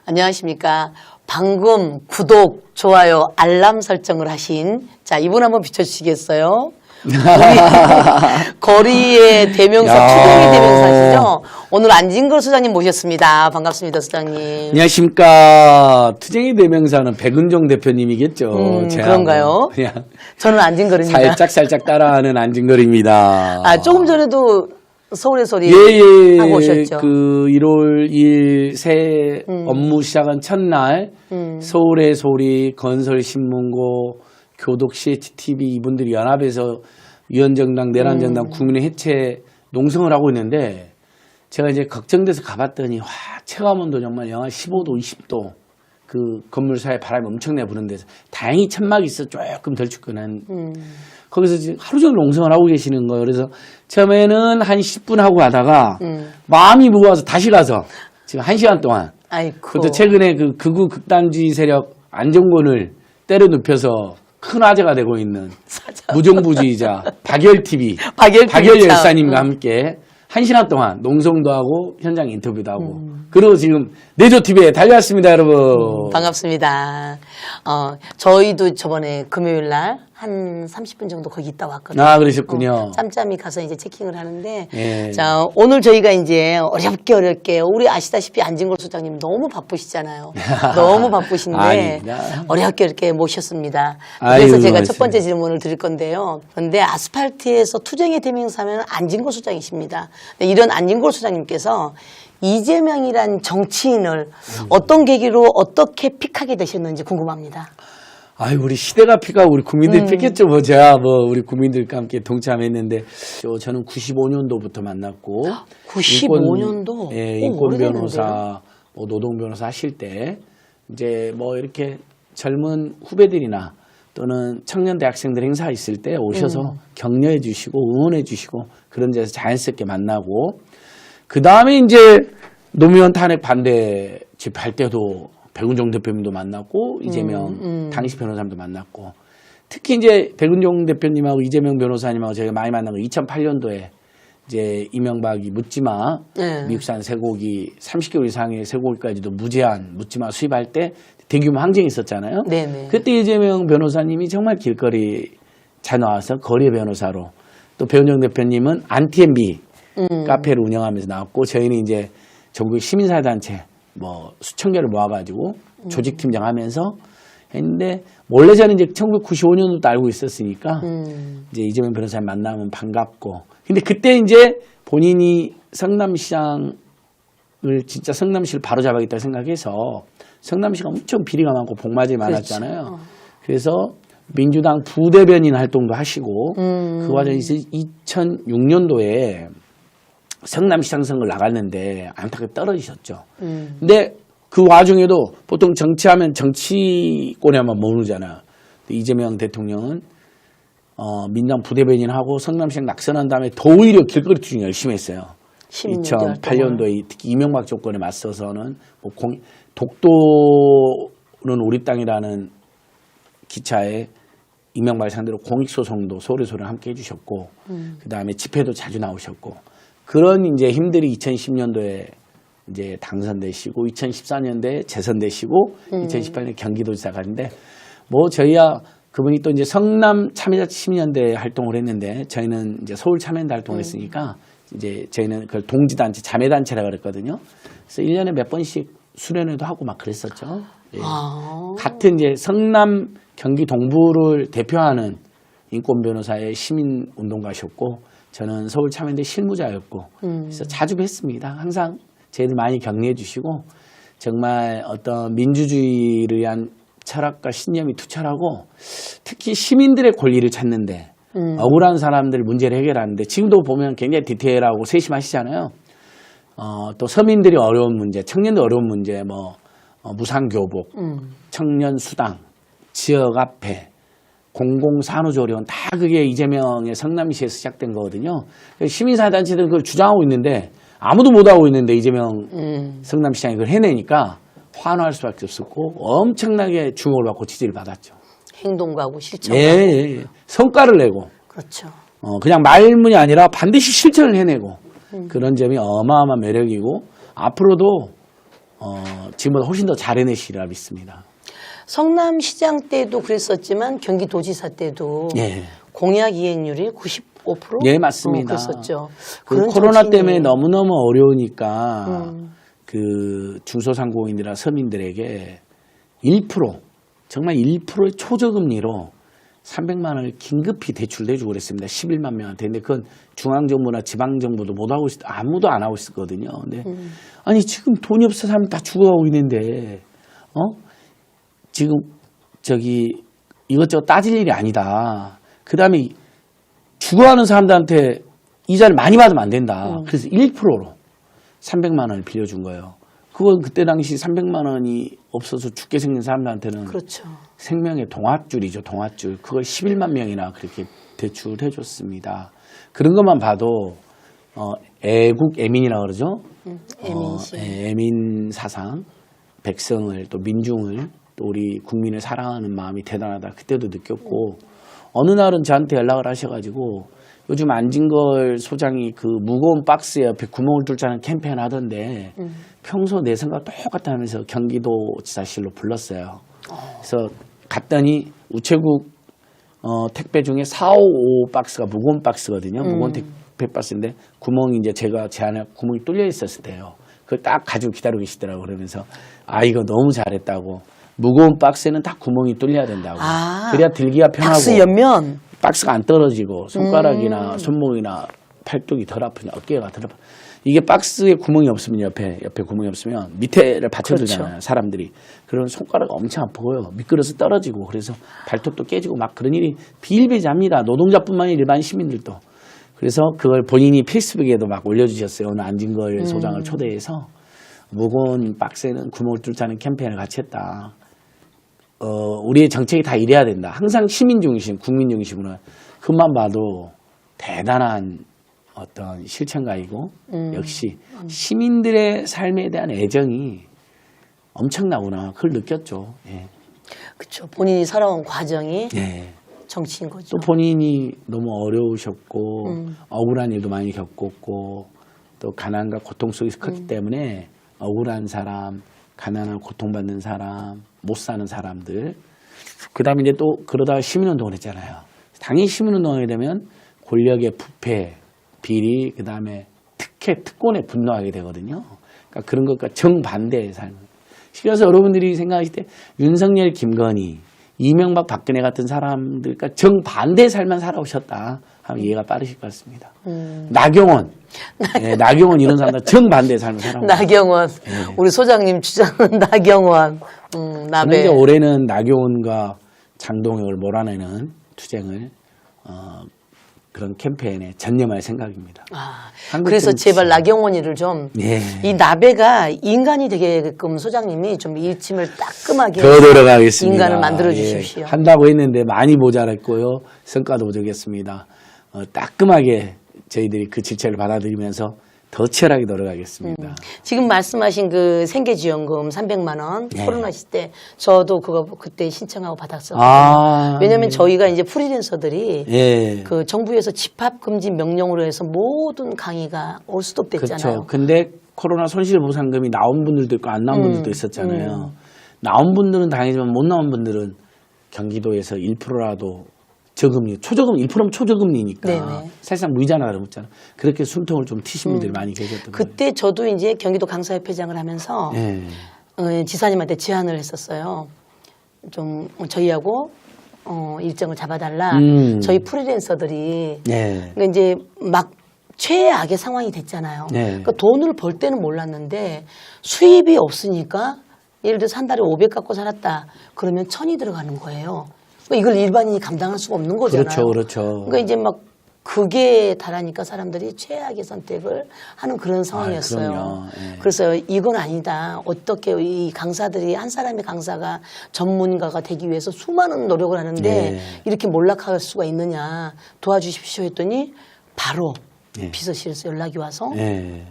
안녕하십니까. 방금 구독, 좋아요, 알람 설정을 하신 자 이분 한번 비춰주시겠어요? 거리의 대명사, 투쟁의 대명사시죠? 오늘 안진걸 소장님 모셨습니다. 반갑습니다, 소장님. 안녕하십니까. 투쟁의 대명사는 백은종 대표님이겠죠. 그런가요? 그냥 저는 안진걸입니다. 살짝 따라하는 안진걸입니다. 아, 조금 전에도 서울의 소리 예. 하고 오셨죠? 그 1월 2일 새 업무 시작한 첫날 서울의 소리, 건설신문고, 교독 CHTV 이분들이 연합해서 위원정당, 내란정당, 국민의 해체 농성을 하고 있는데 제가 이제 걱정돼서 가봤더니 와, 체감온도 정말 영하 15도, 20도 그 건물 사이에 바람이 엄청나게 부는 데서 다행히 천막이 있어 조금 덜 춥거든. 거기서 지금 하루 종일 농성을 하고 계시는 거예요. 그래서 처음에는 한 10분 하고 가다가 마음이 무거워서 다시 가서 지금 1시간 동안. 아이고. 그것도 최근에 그 극우 극단주의 세력 안정권을 때려 눕혀서 큰 화제가 되고 있는 무정부주의자 박열TV 박열 열사님과 함께 1시간 동안 농성도 하고 현장 인터뷰도 하고 그리고 지금 내조TV에 달려왔습니다, 여러분. 반갑습니다. 저희도 저번에 금요일 날 한 30분 정도 거기 있다 왔거든요. 아, 그러셨군요. 짬짬이 가서 이제 체킹을 하는데 예. 자, 오늘 저희가 이제 어렵게 우리 아시다시피 안진걸 소장님 너무 바쁘시잖아요. 너무 바쁘신데 아닙니다. 어렵게 모셨습니다. 아유, 그래서 제가 말씀. 첫 번째 질문을 드릴 건데요. 그런데 아스팔트에서 투쟁의 대명사면 안진걸 소장이십니다. 근데 이런 안진걸 소장님께서 이재명이란 정치인을 어떤 계기로 어떻게 픽하게 되셨는지 궁금합니다. 아유, 우리 시대가 픽하고 우리 국민들이 픽했죠. 뭐 제가 우리 국민들과 함께 동참했는데 저는 95년도부터 만났고 95년도? 인권 변호사, 노동 변호사 하실 때 이제 이렇게 젊은 후배들이나 또는 청년 대학생들 행사 있을 때 오셔서 격려해 주시고 응원해 주시고 그런 데서 자연스럽게 만나고 그 다음에 이제 노무현 탄핵 반대 집회할 때도 백은종 대표님도 만났고 이재명 당시 변호사님도 만났고 특히 이제 백은종 대표님하고 이재명 변호사님하고 제가 많이 만난 거 2008년도에 이제 이명박이 묻지마 미국산 쇠고기 30개월 이상의 쇠고기까지도 무제한 묻지마 수입할 때 대규모 항쟁이 있었잖아요. 네네. 그때 이재명 변호사님이 정말 길거리 잘 나와서 거리 변호사로 또 백은종 대표님은 안티엠비 카페를 운영하면서 나왔고 저희는 이제 전국 시민사회단체 수천 개를 모아가지고 조직팀장 하면서 했는데, 원래 저는 이제 1995년도도 알고 있었으니까, 이제 이재명 변호사님 만나면 반갑고. 근데 그때 이제 본인이 성남시장을 진짜 성남시를 바로잡아야겠다 생각해서 성남시가 엄청 비리가 많고 복맞이 많았잖아요. 그렇죠. 그래서 민주당 부대변인 활동도 하시고, 그 과정에서 2006년도에 성남시장 선거를 나갔는데 안타깝게 떨어지셨죠. 근데 그 와중에도 보통 정치하면 정치권에만 머무르잖아요. 이재명 대통령은 민당 부대변인하고 성남시장 낙선한 다음에 더 오히려 길거리 투쟁 열심히 했어요. 2008년도에 특히 이명박 정권에 맞서서는 독도는 우리 땅이라는 기차에 이명박을 상대로 공익소송도 서울의 소리를 함께 해주셨고 그 다음에 집회도 자주 나오셨고 그런 이제 힘들이 2010년도에 이제 당선되시고 2014년도에 재선되시고 2018년 경기도지사 가는데 저희야 그분이 또 이제 성남 참여자치 시민연대 활동을 했는데 저희는 이제 서울 참여연대 활동을 했으니까 이제 저희는 그걸 동지단체 자매단체라고 그랬거든요. 그래서 1년에 몇 번씩 수련회도 하고 막 그랬었죠. 예. 같은 이제 성남 경기 동부를 대표하는 인권 변호사의 시민 운동가셨고 저는 서울 참여연대 실무자였고 그래서 자주 뵀습니다. 항상 저희들 많이 격려해 주시고 정말 어떤 민주주의를 위한 철학과 신념이 투철하고 특히 시민들의 권리를 찾는데 억울한 사람들 문제를 해결하는데 지금도 보면 굉장히 디테일하고 세심하시잖아요. 또 서민들이 어려운 문제, 청년들 어려운 문제, 무상교복, 청년수당, 지역화폐, 공공산후조리원 다 그게 이재명의 성남시에서 시작된 거거든요. 시민사회단체들은 그걸 주장하고 있는데 아무도 못하고 있는데 이재명 성남시장이 그걸 해내니까 환호할 수밖에 없었고 엄청나게 주목을 받고 지지를 받았죠. 행동하고 실천하고. 예. 성과를 내고. 그렇죠. 그냥 말문이 아니라 반드시 실천을 해내고 그런 점이 어마어마한 매력이고 앞으로도 지금보다 훨씬 더 잘 해내시리라 믿습니다. 성남시장 때도 그랬었지만 경기도지사 때도 예. 공약 이행률이 95%? 예, 맞습니다. 그랬었죠. 그 그런 코로나 정치인이- 때문에 너무너무 어려우니까 그 중소상공인이나 서민들에게 1% 정말 1%의 초저금리로 300만 원을 긴급히 대출해주고 그랬습니다. 11만 명한테. 근데 그건 중앙정부나 지방정부도 못하고 아무도 안 하고 있었거든요. 근데 아니 지금 돈이 없어 사람 다 죽어가고 있는데 지금 저기 이것저것 따질 일이 아니다. 그 다음에 죽어가는 사람들한테 이자를 많이 받으면 안 된다. 그래서 1%로 300만 원을 빌려준 거예요. 그건 그때 당시 300만 원이 없어서 죽게 생긴 사람들한테는 그렇죠. 생명의 동아줄이죠. 동아줄. 그걸 11만 명이나 그렇게 대출해 줬습니다. 그런 것만 봐도 애국애민이라고 그러죠. 애민심. 애민 사상, 백성을 또 민중을 또 우리 국민을 사랑하는 마음이 대단하다. 그때도 느꼈고 어느 날은 저한테 연락을 하셔가지고 요즘 안진걸 소장이 그 무거운 박스 옆에 구멍을 뚫자는 캠페인 하던데 평소 내 생각 똑같다 하면서 경기도지사실로 불렀어요. 그래서 갔더니 우체국 택배 중에 455 박스가 무거운 박스거든요. 무거운 택배 박스인데 구멍이 이제 제가 제 안에 구멍이 뚫려 있었을 때요. 그걸 딱 가지고 기다리고 계시더라고. 그러면서 이거 너무 잘했다고. 무거운 박스에는 다 구멍이 뚫려야 된다고. 그래야 들기가 편하고. 박스 옆면 박스가 안 떨어지고 손가락이나 손목이나 팔뚝이 덜 아프냐 어깨가 덜 아파. 이게 박스에 구멍이 없으면 옆에 구멍이 없으면 밑에를 받쳐주잖아요. 그렇죠. 사람들이. 그러면 손가락 엄청 아프고요. 미끄러서 떨어지고 그래서 발톱도 깨지고 막 그런 일이 비일비재합니다. 노동자뿐만 아니라 일반 시민들도. 그래서 그걸 본인이 페이스북에도 막 올려주셨어요. 오늘 안진걸 소장을 초대해서 무거운 박스에는 구멍을 뚫자는 캠페인을 같이 했다. 우리의 정책이 다 이래야 된다. 항상 시민 중심, 국민 중심으로. 그것만 봐도 대단한 어떤 실천가이고 역시 시민들의 삶에 대한 애정이 엄청나구나. 그걸 느꼈죠. 예. 그렇죠. 본인이 살아온 과정이 예. 정치인 거죠. 또 본인이 너무 어려우셨고 억울한 일도 많이 겪었고 또 가난과 고통 속에서 컸기 때문에 억울한 사람, 가난한 고통받는 사람, 못 사는 사람들. 그 다음에 이제 또 그러다가 시민운동을 했잖아요. 당연히 시민운동을 되면 권력의 부패, 비리, 그 다음에 특권에 분노하게 되거든요. 그러니까 그런 것과 정반대의 삶. 그래서 여러분들이 생각하실 때 윤석열, 김건희, 이명박, 박근혜 같은 사람들과 정반대의 삶만 살아오셨다 하면 이해가 빠르실 것 같습니다. 나경원, 나경원 이런 사람들 정반대의 삶을 살아오셨다. 나경원, 우리 소장님 주장은 나경원, 저는 나배. 이제 올해는 나경원과 장동혁을 몰아내는 투쟁을 그런 캠페인에 전념할 생각입니다. 한국 그래서 정치. 제발 나경원이를 좀, 예. 이 나배가 인간이 되게끔 소장님이 좀 일침을 따끔하게 더 들어가겠습니다. 인간을 만들어 주십시오. 예, 한다고 했는데 많이 모자랐고요. 성과도 부족했습니다. 따끔하게 저희들이 그 질책을 받아들이면서 더 치열하게 노력하겠습니다. 지금 말씀하신 그 생계지원금 300만 원 네. 코로나 시대 저도 그거 그때 신청하고 받았었거든요. 왜냐하면 저희가 이제 프리랜서들이 예. 그 정부에서 집합 금지 명령으로 해서 모든 강의가 올 수도 됐잖아요. 그렇죠. 근데 코로나 손실보상금이 나온 분들도 있고 안 나온 분들도 있었잖아요. 나온 분들은 다행이지만 못 나온 분들은 경기도에서 1%라도 저금리, 초저금 1%면 초저금리니까 네네. 사실상 무이자나 다름없잖아. 그렇게 숨통을 좀 트신 분들이 많이 계셨던 거예요. 그때 저도 이제 경기도 강사협회장을 하면서 예. 지사님한테 제안을 했었어요. 좀 저희하고 일정을 잡아달라. 저희 프리랜서들이 예. 그러니까 이제 막 최악의 상황이 됐잖아요. 네. 그러니까 돈을 벌 때는 몰랐는데 수입이 없으니까 예를 들어서 한 달에 500 갖고 살았다. 그러면 1000이 들어가는 거예요. 그러니까 이걸 일반인이 감당할 수가 없는 거잖아요. 그렇죠, 그렇죠. 그러니까 이제 막 그게 달하니까 사람들이 최악의 선택을 하는 그런 상황이었어요. 그럼요. 예. 그래서 이건 아니다. 어떻게 이 강사들이 한 사람의 강사가 전문가가 되기 위해서 수많은 노력을 하는데 예. 이렇게 몰락할 수가 있느냐 도와주십시오 했더니 바로 예. 비서실에서 연락이 와서 예.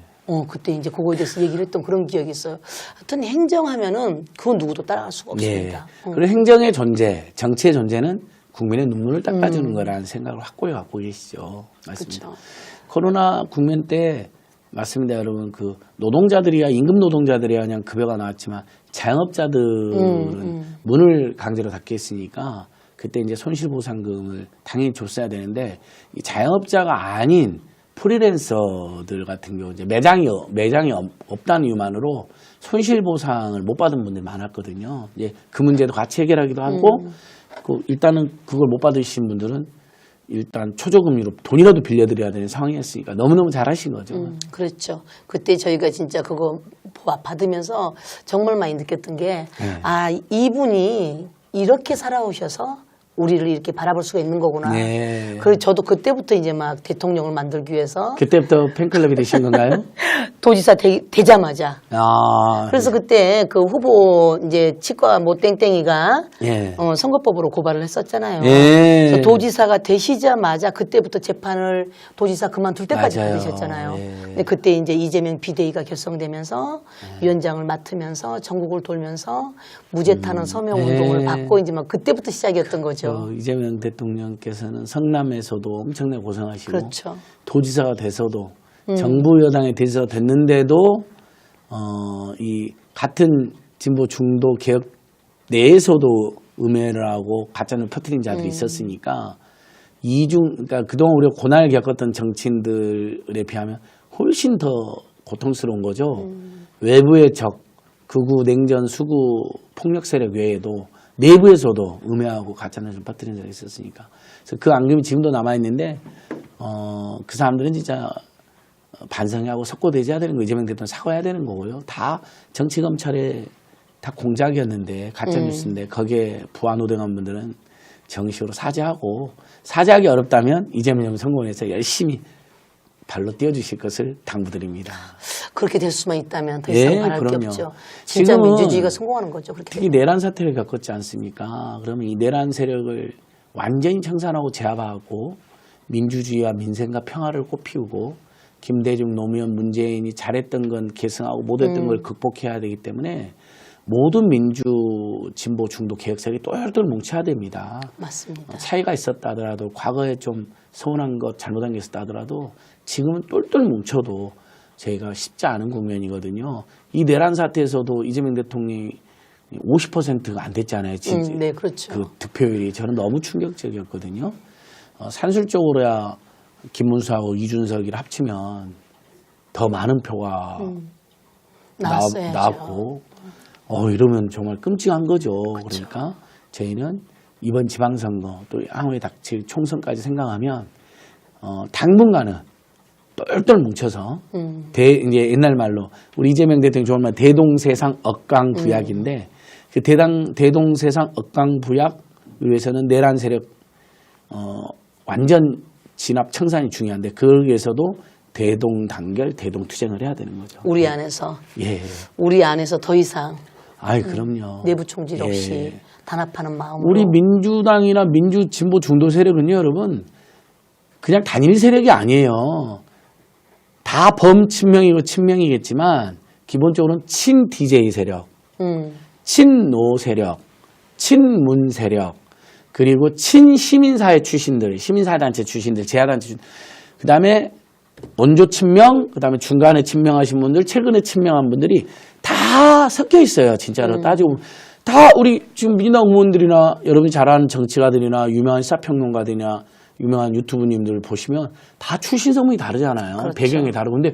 그때 이제 그거에 대해서 얘기를 했던 그런 기억이 있어요. 하여튼 행정하면은 그건 누구도 따라갈 수가 없습니다. 예. 그리고 행정의 존재, 정치의 존재는 국민의 눈물을 닦아주는 거라는 생각을 확고히 갖고 계시죠. 맞습니다. 그렇죠. 코로나 국면 때 맞습니다, 여러분. 그 노동자들이야 임금 노동자들이야 그냥 급여가 나왔지만 자영업자들은 문을 강제로 닫게 했으니까 그때 이제 손실보상금을 당연히 줬어야 되는데 이 자영업자가 아닌 프리랜서들 같은 경우 이제 매장이 없다는 이유만으로 손실보상을 못 받은 분들이 많았거든요. 이제 그 문제도 같이 해결하기도 하고 그 일단은 그걸 못 받으신 분들은 일단 초저금리로 돈이라도 빌려드려야 되는 상황이었으니까 너무너무 잘하신 거죠. 그렇죠. 그때 저희가 진짜 그거 받으면서 정말 많이 느꼈던 게, 아, 이분이 이렇게 살아오셔서 우리를 이렇게 바라볼 수가 있는 거구나. 네. 그래서 저도 그때부터 이제 막 대통령을 만들기 위해서 그때부터 팬클럽이 되신 건가요? 도지사 되자마자. 아, 그래서 그때 그 후보 이제 치과 뭐 땡땡이가 예. 선거법으로 고발을 했었잖아요. 예. 그래서 도지사가 되시자마자 그때부터 재판을 도지사 그만둘 때까지 맞아요. 받으셨잖아요. 예. 근데 그때 이제 이재명 비대위가 결성되면서 위원장을 맡으면서 전국을 돌면서 무죄 탄원 서명 운동을 예. 받고 이제 막 그때부터 시작이었던 거죠. 이재명 대통령께서는 성남에서도 엄청나게 고생하시고 그렇죠. 도지사가 돼서도 정부 여당에 돼서 됐는데도 이 같은 진보 중도 개혁 내에서도 음해를 하고 가짜뉴스 퍼뜨린 자들이 있었으니까 그러니까 그동안 우리가 고난을 겪었던 정치인들에 비하면 훨씬 더 고통스러운 거죠. 외부의 적, 극우, 냉전, 수구, 폭력 세력 외에도 내부에서도 음해하고 가짜뉴스 퍼뜨린 자가 있었으니까. 그래서 그 앙금이 지금도 남아있는데, 그 사람들은 진짜 반성하고 석고대지해야 되는 거, 이재명 대통령 사과해야 되는 거고요. 다 정치검찰의 다 공작이었는데, 가짜뉴스인데, 거기에 부안호등한 분들은 정식으로 사죄하고, 사죄하기 어렵다면 이재명 성공해서 열심히 발로 띄워주실 것을 당부드립니다. 그렇게 될 수만 있다면 더 이상 예, 바랄 게 그럼요. 없죠. 진짜 지금은 민주주의가 성공하는 거죠. 그렇게 특히 내란 사태를 겪었지 않습니까? 그러면 이 내란 세력을 완전히 청산하고 제압하고 민주주의와 민생과 평화를 꽃피우고 김대중, 노무현, 문재인이 잘했던 건 계승하고 못했던 걸 극복해야 되기 때문에 모든 민주, 진보, 중도 개혁 세력이 똘똘 뭉쳐야 됩니다. 맞습니다. 차이가 있었다 하더라도 과거에 좀 서운한 것, 잘못한 게 있었다 하더라도 지금은 똘똘 뭉쳐도 저희가 쉽지 않은 국면이거든요. 이 내란 사태에서도 이재명 대통령이 50%가 안 됐잖아요. 네, 그렇죠. 그 득표율이 저는 너무 충격적이었거든요. 산술적으로야 김문수하고 이준석이를 합치면 더 많은 표가 나왔어야죠. 나왔고 이러면 정말 끔찍한 거죠. 그러니까 저희는 이번 지방선거 또 향후에 닥칠 총선까지 생각하면 당분간은 똘똘 뭉쳐서 이제 옛날 말로 우리 이재명 대통령 좋은 말 대동세상 억강부약인데 그 대동세상 억강부약 위해서는 내란 세력 완전 진압 청산이 중요한데 그 위해서도 대동단결, 대동투쟁을 해야 되는 거죠. 우리 안에서 예. 우리 안에서 더 이상 아이 그럼요. 내부 총질 없이 예. 단합하는 마음으로 우리 민주당이나 민주 진보 중도 세력은요, 여러분 그냥 단일 세력이 아니에요. 다 범친명이고 친명이겠지만 기본적으로는 친 DJ 세력, 친노 세력, 친문 세력, 그리고 친 시민사회 출신들, 시민사회단체 출신들, 제야단체 출신, 그 다음에 원조 친명, 그 다음에 중간에 친명하신 분들, 최근에 친명한 분들이 다 섞여 있어요. 진짜로 따지고 보면. 다 우리 지금 민주당 의원들이나 여러분이 잘 아는 정치가들이나 유명한 시사평론가들이나 유명한 유튜브님들 보시면 다 출신 성분이 다르잖아요. 그렇죠. 배경이 다르고. 근데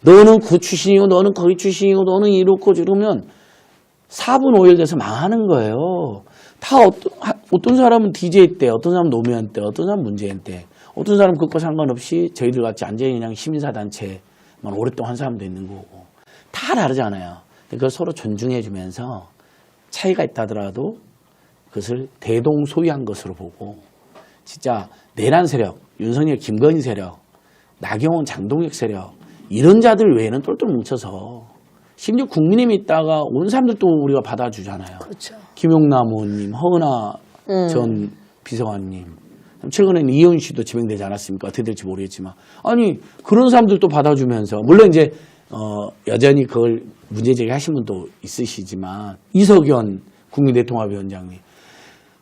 너는 그 출신이고 너는 거기 출신이고 너는 이렇고 저러면 4분 5일 돼서 망하는 거예요. 다 어떤 사람은 DJ 때, 어떤 사람은 노무현 때, 어떤 사람은 문재인 때, 어떤 사람은 그것과 상관없이 저희들 같이 완전히 그냥 시민사단체만 오랫동안 한 사람도 있는 거고. 다 다르잖아요. 그걸 서로 존중해주면서 차이가 있다 하더라도 그것을 대동소이한 것으로 보고 진짜 내란 세력, 윤석열, 김건희 세력, 나경원, 장동혁 세력 이런 자들 외에는 똘똘 뭉쳐서 심지어 국민의힘에 있다가 온 사람들도 우리가 받아주잖아요. 그렇죠. 김용남 의원님, 허은하 전 비서관님, 최근에는 이현 씨도 지명되지 않았습니까? 어떻게 될지 모르겠지만 아니 그런 사람들도 받아주면서 물론 이제 여전히 그걸 문제 제기하신 분도 있으시지만 이석연 국민대통합위원장님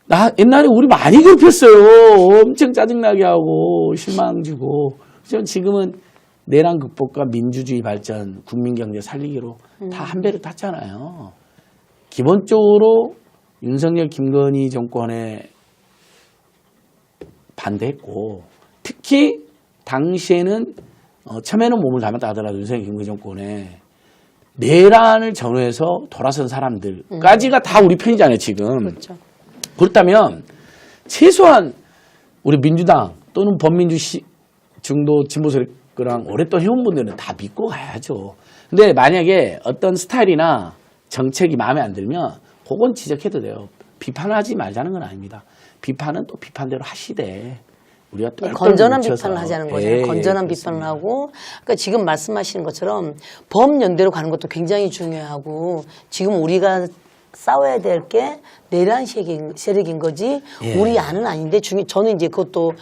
나 옛날에 우리 많이 괴롭혔어요. 엄청 짜증나게 하고 실망 주고 지금은 내란 극복과 민주주의 발전, 국민경제 살리기로 다 한 배를 탔잖아요. 기본적으로 윤석열, 김건희 정권에 반대했고, 특히 당시에는 처음에는 몸을 담았다 하더라도 윤석열, 김건희 정권에 내란을 전후해서 돌아선 사람들까지가 다 우리 편이잖아요, 지금. 그렇죠. 그렇다면 최소한 우리 민주당 또는 범민주 중도 진보 세력이랑 오랫동안 해온 분들은 다 믿고 가야죠. 근데 만약에 어떤 스타일이나 정책이 마음에 안 들면 그건 지적해도 돼요. 비판하지 말자는 건 아닙니다. 비판은 또 비판대로 하시되 우리가 똘똘 건전한 뭉쳐서. 비판을 하자는 거죠. 예, 건전한 예, 비판을 하고, 그러니까 지금 말씀하시는 것처럼 범연대로 가는 것도 굉장히 중요하고, 지금 우리가 싸워야 될 게 내란 세력인 거지, 예. 우리 안은 아닌데, 저는 이제 그것도,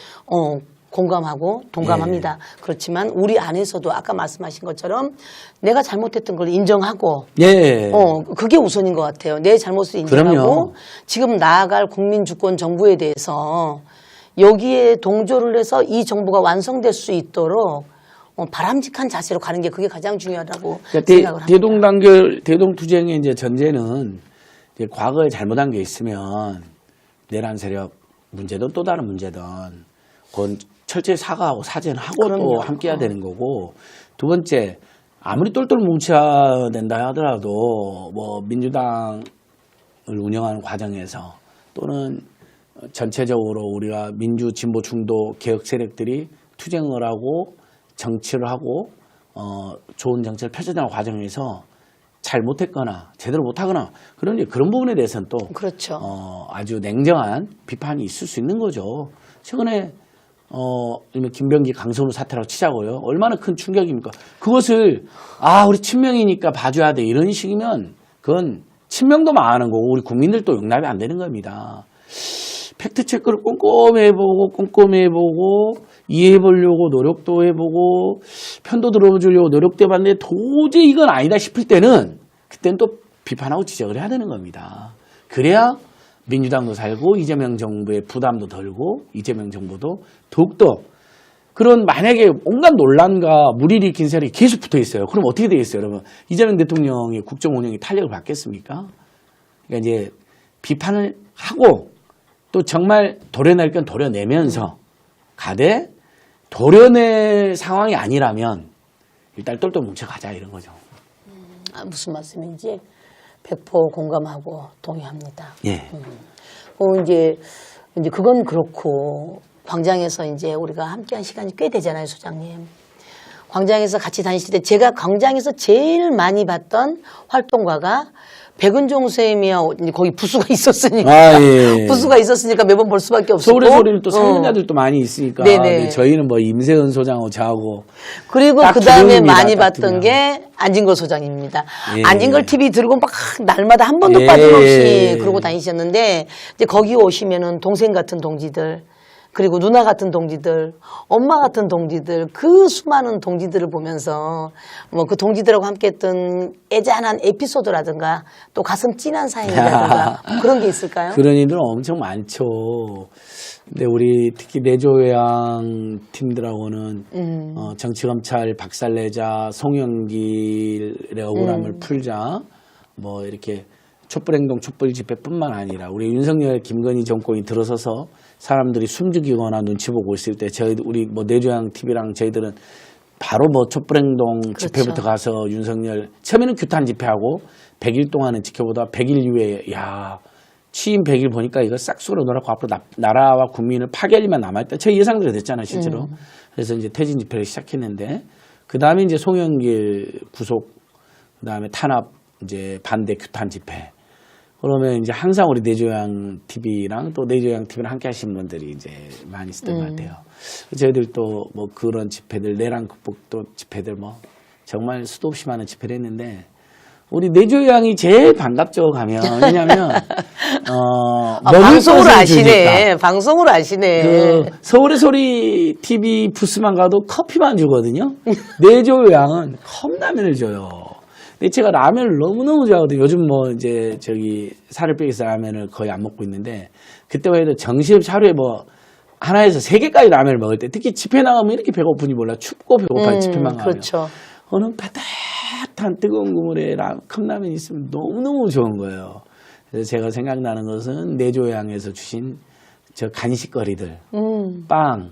공감하고 동감합니다. 예. 그렇지만 우리 안에서도 아까 말씀하신 것처럼 내가 잘못했던 걸 인정하고, 예. 그게 우선인 것 같아요. 내 잘못을 인정하고, 그럼요. 지금 나아갈 국민주권 정부에 대해서 여기에 동조를 해서 이 정부가 완성될 수 있도록 바람직한 자세로 가는 게 그게 가장 중요하다고 그러니까 생각을 합니다. 대동투쟁의 이제 전제는 이제 과거에 잘못한 게 있으면 내란 세력 문제든 또 다른 문제든 그건 철저히 사과하고 사죄는 하고 또 그럼요. 함께해야 되는 거고, 두 번째 아무리 똘똘 뭉쳐야 된다 하더라도 뭐 민주당을 운영하는 과정에서 또는 전체적으로 우리가 민주 진보 중도 개혁 세력들이 투쟁을 하고 정치를 하고 좋은 정책을 펼쳐나가는 과정에서 잘못했거나 제대로 못하거나 그런 부분에 대해서는 또 그렇죠. 아주 냉정한 비판이 있을 수 있는 거죠. 최근에 김병기 강성루 사태라고 치자고요. 얼마나 큰 충격입니까? 그것을 우리 친명이니까 봐줘야 돼 이런 식이면 그건 친명도 망하는 거고 우리 국민들도 용납이 안 되는 겁니다. 팩트체크를 꼼꼼히 해보고 이해해보려고 노력도 해보고 편도 들어주려고 노력도 해봤는데 도저히 이건 아니다 싶을 때는 그때는 또 비판하고 지적을 해야 되는 겁니다. 그래야 민주당도 살고 이재명 정부의 부담도 덜고 이재명 정부도 더욱더 그런 만약에 온갖 논란과 물이 일으킨 세력이 계속 붙어 있어요. 그럼 어떻게 되겠어요, 여러분? 이재명 대통령의 국정 운영이 탄력을 받겠습니까? 그러니까 이제 비판을 하고 또 정말 도려낼 건 도려내면서 가되 도려낼 상황이 아니라면 일단 똘똘 뭉쳐가자 이런 거죠. 무슨 말씀인지 100% 공감하고 동의합니다. 예. 이제 그건 그렇고 광장에서 이제 우리가 함께한 시간이 꽤 되잖아요, 소장님. 광장에서 같이 다니실 때 제가 광장에서 제일 많이 봤던 활동가가 백은종 쌤이야. 거기 부수가 있었으니까 예. 부수가 있었으니까 매번 볼 수밖에 없었고 서울의 소리를 또 상연자들도 많이 있으니까 네네. 저희는 뭐 임세은 소장하고 저하고 그리고 딱 그 두 다음에 명입니다. 많이 딱 두 봤던 명. 게 안진걸 소장입니다. 예. 안진걸 TV 들고 막 날마다 한 번도 예. 빠짐없이 그러고 다니셨는데 이제 거기 오시면은 동생 같은 동지들 그리고 누나 같은 동지들, 엄마 같은 동지들, 그 수많은 동지들을 보면서 뭐 그 동지들하고 함께했던 애잔한 에피소드라든가 또 가슴 찐한 사연이라든가 그런 게 있을까요? 그런 일들은 엄청 많죠. 근데 우리 특히 내조회양 팀들하고는 정치검찰 박살내자, 송영길의 억울함을 풀자, 뭐 이렇게 촛불행동, 촛불집회뿐만 아니라 우리 윤석열, 김건희 정권이 들어서서 사람들이 숨죽이거나 눈치 보고 있을 때 우리 뭐 내조양 TV랑 저희들은 바로 뭐 촛불행동 집회부터 가서 윤석열 처음에는 규탄 집회하고 100일 동안은 지켜보다 100일 이후에 취임 100일 보니까 이거 싹수로 놀았고 앞으로 나라와 국민을 파괴할 일만 남아있다. 저희 예상대로 됐잖아요, 실제로. 그래서 이제 퇴진 집회를 시작했는데 그 다음에 이제 송영길 구속, 그 다음에 탄압, 이제 반대 규탄 집회. 그러면 이제 항상 우리 내조양 TV랑 또 내조양 TV랑 함께 하신 분들이 이제 많이 있었던 것 같아요. 저희들 또 뭐 그런 집회들, 내란 극복도 집회들 뭐 정말 수도 없이 많은 집회를 했는데 우리 내조양이 제일 반갑죠, 가면. 왜냐면, 방송으로 아시네. 방송으로 아시네. 그 서울의 소리 TV 부스만 가도 커피만 주거든요. 내조양은 컵라면을 줘요. 근데 제가 라면을 너무너무 좋아하거든요. 요즘 뭐 이제 살을 빼기 위해서 라면을 거의 안 먹고 있는데 그때만 해도 정시없이 하루에 뭐 하나에서 3개까지 라면을 먹을 때 특히 집회 나가면 이렇게 배고픈지 몰라. 춥고 배고파요. 집회만 가면. 그렇죠. 어느 따뜻한 뜨거운 국물에 컵라면이 있으면 너무너무 좋은 거예요. 그래서 제가 생각나는 것은 내조양에서 주신 저 간식거리들, 빵,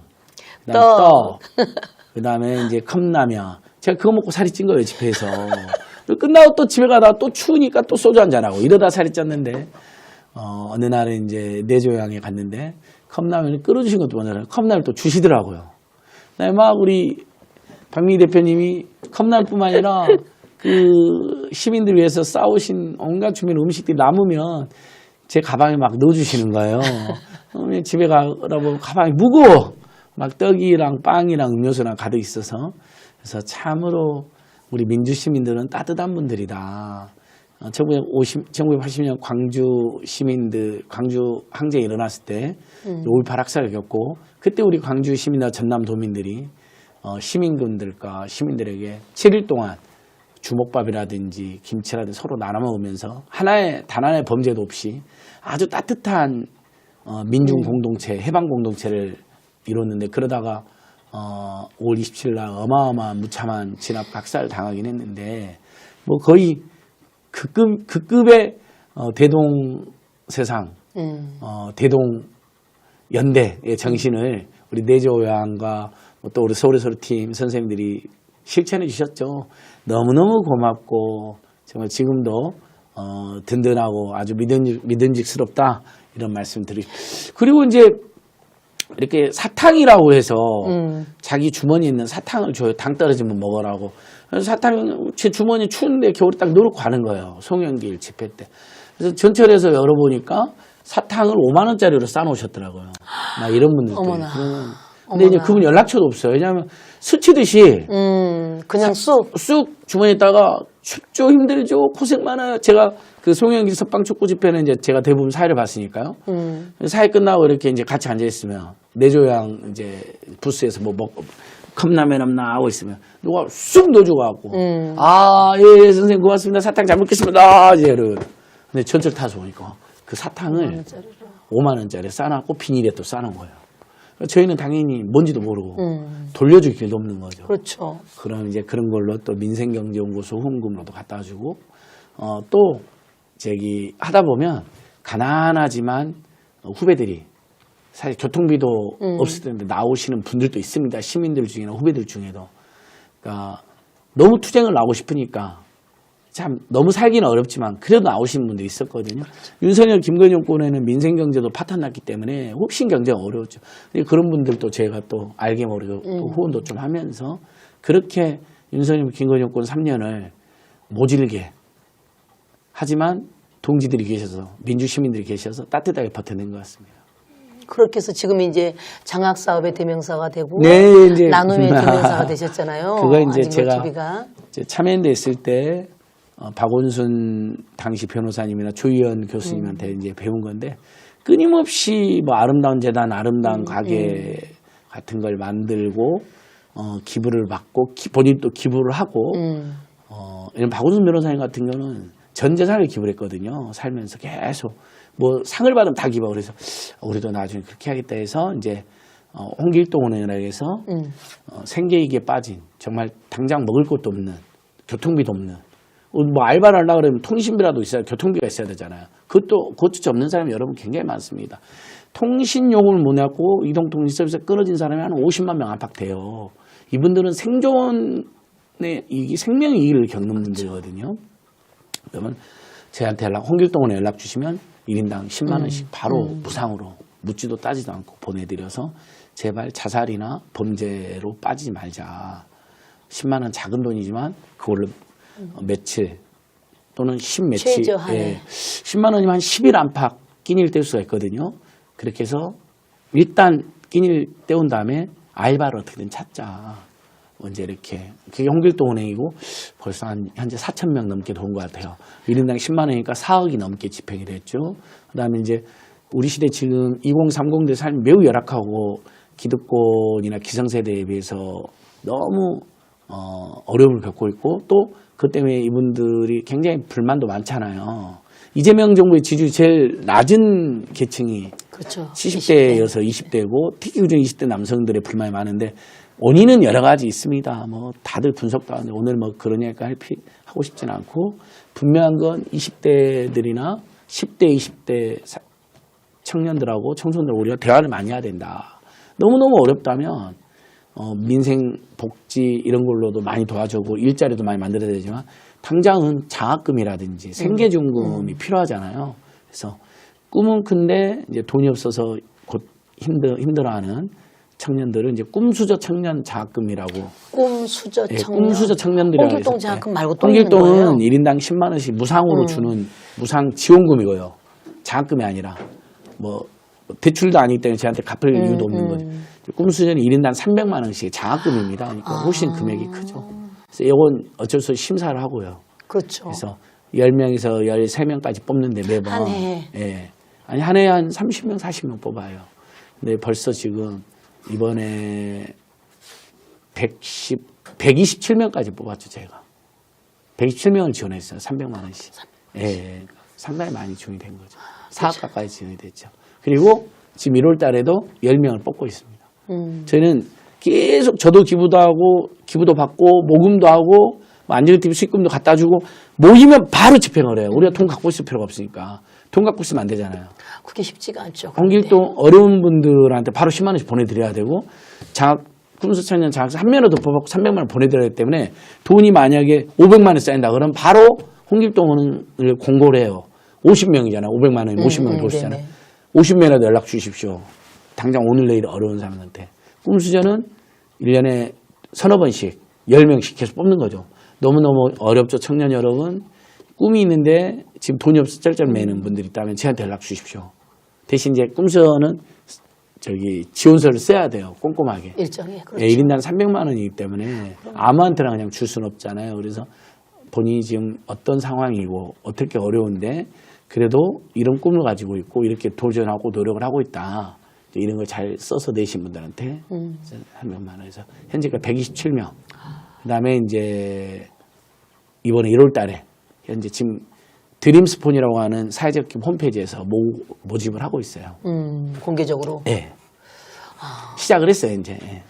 그다음에 떡, 그다음에 이제 컵라면. 제가 그거 먹고 살이 찐 거예요, 집회에서. 끝나고 또 집에 가다가 또 추우니까 또 소주 한잔하고 이러다 살이 쪘는데, 어느 날은 이제 내조양에 갔는데 컵라면을 끓여주신 것도 먼저 컵라면을 또 주시더라고요. 그다음에 막 우리 박민희 대표님이 컵라면뿐만 아니라 그 시민들 위해서 싸우신 온갖 주민 음식들이 남으면 제 가방에 막 넣어주시는 거예요. 집에 가라고 가방이 무거워. 막 떡이랑 빵이랑 음료수랑 가득 있어서. 그래서 참으로 우리 민주 시민들은 따뜻한 분들이다. 1980년 광주 시민들, 광주 항쟁이 일어났을 때 5.18 학살을 겪고 그때 우리 광주 시민이나 전남 도민들이 시민군들과 시민들에게 7일 동안 주먹밥이라든지 김치라든지 서로 나눠 먹으면서 단 하나의 범죄도 없이 아주 따뜻한 민중 공동체, 해방 공동체를 이뤘는데 그러다가 5월 27일 날 어마어마한 무참한 진압 학살을 당하긴 했는데 뭐 거의 그 급의 대동세상, 대동연대의 정신을 우리 내조양과 또 우리 서울의서울팀 선생님들이 실천해 주셨죠. 너무너무 고맙고 정말 지금도 든든하고 아주 믿음직스럽다 이런 말씀 드리고 그리고 이제 이렇게 사탕이라고 해서 자기 주머니에 있는 사탕을 줘요. 당 떨어지면 먹으라고. 그래서 사탕 제 주머니 추운데 겨울에 딱 넣고 가는 거예요. 송영길 집회 때. 그래서 전철에서 열어보니까 사탕을 5만 원짜리로 싸놓으셨더라고요. 막 이런 분들도. 어머나. 근데 이제 그분 연락처도 없어요. 왜냐하면 스치듯이 그냥 쑥 주머니에다가 춥죠, 힘들죠, 고생 많아요. 제가 그 송영길 석방축구 집회는 이제 제가 대부분 사회를 봤으니까요. 사회 끝나고 이렇게 이제 같이 앉아 있으면 내조양 이제 부스에서 뭐 먹고 컵라면 없나 하고 있으면 누가 쑥 넣어주고 갖고 예, 선생님 고맙습니다. 사탕 잘 먹겠습니다. 이제 근데 전철 타서 오니까 그 사탕을 5만 원짜리 싸놨고 비닐에 또 싸놓은 거예요. 저희는 당연히 뭔지도 모르고 돌려줄 길도 없는 거죠. 그렇죠. 그럼 이제 그런 걸로 또 민생경제연구소 후원금으로도 갖다 주고 또 저기 하다 보면 가난하지만 후배들이 사실 교통비도 없을 텐데 나오시는 분들도 있습니다. 시민들 중에나 후배들 중에도. 그러니까 너무 투쟁을 나오고 싶으니까 참 너무 살기는 어렵지만 그래도 나오신 분들이 있었거든요. 윤석열 김건희 정권에는 민생경제도 파탄났기 때문에 흡신 경제가 어려웠죠. 그런 분들도 제가 또 알게 모르게 또 후원도 좀 하면서 그렇게 윤석열 김건희 정권 3년을 모질게 하지만 동지들이 계셔서 민주시민들이 계셔서 따뜻하게 버텨낸 것 같습니다. 그렇게 해서 지금 이제 장학사업의 대명사가 되고 네, 이제 나눔의 대명사가 되셨잖아요. 그거 이제 안진걸 제가 TV가. 이제 참여연대 있을 때 박원순 당시 변호사님이나 조희연 교수님한테 이제 배운 건데 끊임없이 뭐 아름다운 재단, 아름다운 가게 같은 걸 만들고 기부를 받고 본인도 기부를 하고 이런 박원순 변호사님 같은 경우는 전 재산을 기부를 했거든요. 살면서 계속 뭐 상을 받으면 다 기부하고 그래서 우리도 나중에 그렇게 하겠다 해서 이제 홍길동은행에서 생계이기에 빠진 정말 당장 먹을 것도 없는 교통비도 없는 뭐 알바를 하려고 그러면 통신비라도 있어야 교통비가 있어야 되잖아요. 그것도 없는 사람이 여러분 굉장히 많습니다. 통신요금을 못 내고 이동통신 서비스가 끊어진 사람이 한 50만 명 안팎 돼요. 이분들은 생존의 생명위기를 겪는 분들이거든요. 그러면 저한테 홍길동원에 연락 주시면 1인당 10만 원씩 바로 무상으로 묻지도 따지도 않고 보내드려서 제발 자살이나 범죄로 빠지지 말자. 10만 원 작은 돈이지만 그걸로 며칠 또는 10며칠 최저한에 10만 원이면 한 10일 안팎 끼니를 때울 수가 있거든요. 그렇게 해서 일단 끼니를 때운 다음에 알바를 어떻게든 찾자. 언제 이렇게 그게 홍길동은행이고 벌써 현재 4,000명 넘게 도운 것 같아요. 1인당 10만 원이니까 4억이 넘게 집행이 됐죠. 그다음에 이제 우리 시대 지금 2030대 삶이 매우 열악하고 기득권이나 기성세대에 비해서 너무 어려움을 겪고 있고 또 그 때문에 이분들이 굉장히 불만도 많잖아요. 이재명 정부의 지지율이 제일 낮은 계층이 그렇죠. 70대여서 20대고 특히 그중 20대 남성들의 불만이 많은데 원인은 여러 가지 있습니다. 뭐 다들 분석도 하는데 오늘 뭐 그런 얘기 하고 싶지는 않고 분명한 건 20대들이나 10대, 20대 청년들하고 청소년들 우리가 대화를 많이 해야 된다. 너무너무 어렵다면 민생 복지 이런 걸로도 많이 도와주고 일자리도 많이 만들어야 되지만 당장은 장학금이라든지 생계지원금이 필요하잖아요. 그래서 꿈은 큰데 이제 돈이 없어서 곧 힘들어하는 청년들은 이제 꿈수저 청년 장학금이라고. 꿈수저 청년. 꿈수저 청년들이라고. 홍길동 장학금 말고 또 있는 거예요? 홍길동은 1인당 10만 원씩 무상으로 주는 무상 지원금이고요. 장학금이 아니라 뭐 대출도 아니기 때문에 저한테 갚을 이유도 없는 거죠. 꿈수저는 1인당 300만 원씩 장학금입니다. 그러니까 훨씬 금액이 크죠. 그래서 이건 어쩔 수 없이 심사를 하고요. 그렇죠. 그래서 10명에서 13명까지 뽑는데 매번. 한 해. 예. 아니, 한 해에 한 30명, 40명 뽑아요. 근데 벌써 지금 이번에 127명까지 뽑았죠, 제가. 127명을 지원했어요. 300만 원씩. 예. 상당히 많이 지원이 된 거죠. 4억 가까이 지원이 됐죠. 그리고 지금 1월 달에도 10명을 뽑고 있습니다. 저희는 계속 저도 기부도 하고, 기부도 받고, 모금도 하고, 안전TV 수익금도 갖다 주고, 모이면 바로 집행을 해요. 우리가 돈 갖고 있을 필요가 없으니까. 돈 갖고 있으면 안 되잖아요. 그게 쉽지가 않죠. 홍길동 어려운 분들한테 바로 10만 원씩 보내드려야 되고, 꿈수청년 장학금 한 명이라도 뽑았고 300만 원 보내드려야 되기 때문에 돈이 만약에 500만 원 쌓인다 그러면 바로 홍길동을 공고를 해요. 50명이잖아요. 500만 원이 50명을 도시잖아요. 50명이라도 연락 주십시오. 당장 오늘 내일 어려운 사람한테. 꿈수저는 1년에 서너 번씩 10명씩 계속 뽑는 거죠. 너무너무 어렵죠. 청년 여러분. 꿈이 있는데 지금 돈이 없어 쩔쩔 매는 분들이 있다면 저한테 연락 주십시오. 대신 이제 꿈수저는 지원서를 써야 돼요. 꼼꼼하게. 일정에. 그렇죠. 1인당 300만 원이기 때문에 아무한테나 그냥 줄 수는 없잖아요. 그래서 본인이 지금 어떤 상황이고 어떻게 어려운데 그래도 이런 꿈을 가지고 있고 이렇게 도전하고 노력을 하고 있다. 이런 걸 잘 써서 내신 분들한테 한 명만 원에서 현재가 127명. 그다음에 이제 이번에 1월 달에 현재 지금 드림스폰이라고 하는 사회적 기업 홈페이지에서 모집을 하고 있어요. 공개적으로. 네. 시작을 했어요, 이제. 예.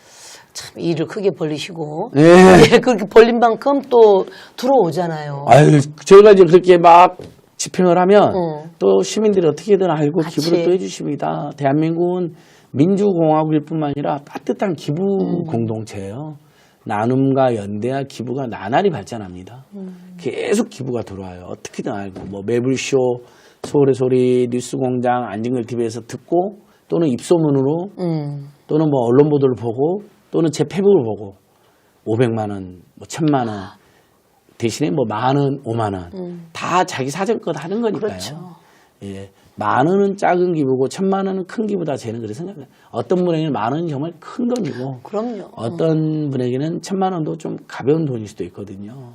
참 일을 크게 벌리시고 네. 예, 그렇게 벌린 만큼 또 들어오잖아요. 아유, 저희가 이제 그렇게 막 집행을 하면 또 시민들이 어떻게든 알고 같이. 기부를 또 해주십니다. 대한민국은 민주공화국일 뿐만 아니라 따뜻한 기부 공동체예요. 나눔과 연대와 기부가 나날이 발전합니다. 계속 기부가 들어와요. 어떻게든 알고 뭐 매불쇼, 서울의 소리, 뉴스공장, 안진걸TV에서 듣고 또는 입소문으로 또는 뭐 언론 보도를 보고 또는 제 페북을 보고 500만 원, 뭐 1000만 원 대신에 뭐 10,000원, 5만 원 다 자기 사정껏 하는 거니까요. 그렇죠. 예, 10,000원은 작은 기부고 1,000만 원은 큰 기부다. 저는 그렇게 생각해요. 어떤 분에게는 10,000원이 정말 큰 돈이고 그럼요. 어떤 분에게는 1,000만 원도 좀 가벼운 돈일 수도 있거든요.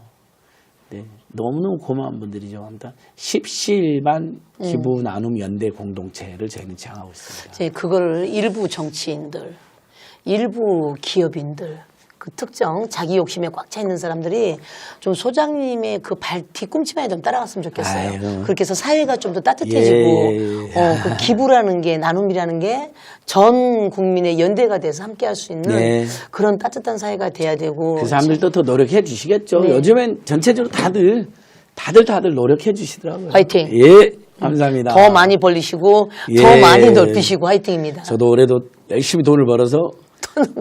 네, 너무너무 고마운 분들이죠. 아무튼 십시일반 기부 나눔 연대 공동체를 저희는 지향하고 있습니다. 이제 그거를 일부 정치인들, 일부 기업인들, 그 특정 자기 욕심에 꽉 차 있는 사람들이 좀 소장님의 그 발 뒤꿈치만에 좀 따라갔으면 좋겠어요. 아유. 그렇게 해서 사회가 좀 더 따뜻해지고 예. 그 기부라는 게 나눔이라는 게 전 국민의 연대가 돼서 함께 할 수 있는 네. 그런 따뜻한 사회가 돼야 되고 그 사람들도 더 노력해 주시겠죠. 네. 요즘엔 전체적으로 다들 노력해 주시더라고요. 화이팅. 예, 감사합니다. 더 많이 벌리시고 예. 더 많이 넓히시고 화이팅입니다. 저도 올해도 열심히 돈을 벌어서